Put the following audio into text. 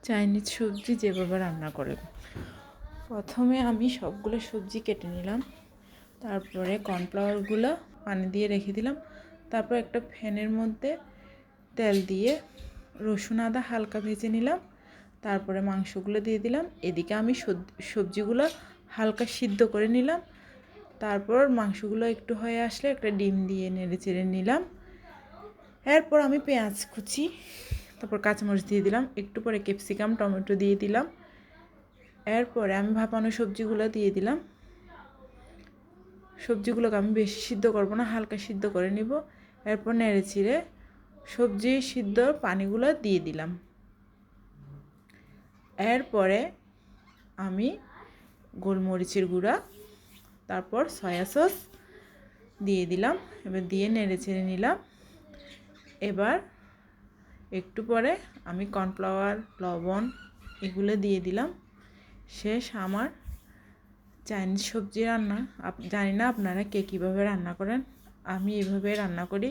Chinese সবজি যেভাবে রান্না করে। প্রথমে আমি সবগুলো সবজি কেটে নিলাম, তারপরে কর্নফ্লাওয়ারগুলো পানি দিয়ে রেখে দিলাম। তারপর একটা প্যানের মধ্যে তেল দিয়ে রসুন আদা হালকা ভেজে নিলাম, তারপরে মাংসগুলো দিয়ে দিলাম। এদিকে আমি সবজিগুলো হালকা সিদ্ধ করে নিলাম। তারপর মাংসগুলো একটু হয়ে আসলে একটা ডিম দিয়ে নেড়ে চেড়ে নিলাম। এরপর আমি পেঁয়াজ কুচি, তারপর কাঁচামরিচ দিয়ে দিলাম, একটু পরে ক্যাপসিকাম টমেটো দিয়ে দিলাম। এরপরে আমি ভাপানো সবজিগুলো দিয়ে দিলাম। সবজিগুলোকে আমি বেশি সিদ্ধ করব না, হালকা সিদ্ধ করে নিব। এরপর নেড়ে চিড়ে সবজি সিদ্ধ পানিগুলো দিয়ে দিলাম। এরপরে আমি গোলমরিচের গুঁড়া, তারপর সয়া সস দিয়ে দিলাম। এবার দিয়ে নেড়ে চেড়ে নিলাম। এবার একটু পরে আমি কর্নফ্লাওয়ার লবণ এগুলো দিয়ে দিলাম। শেষ আমার চাইনিজ সবজি রান্না। জানি না আপনারা কে কীভাবে রান্না করেন, আমি এভাবে রান্না করি।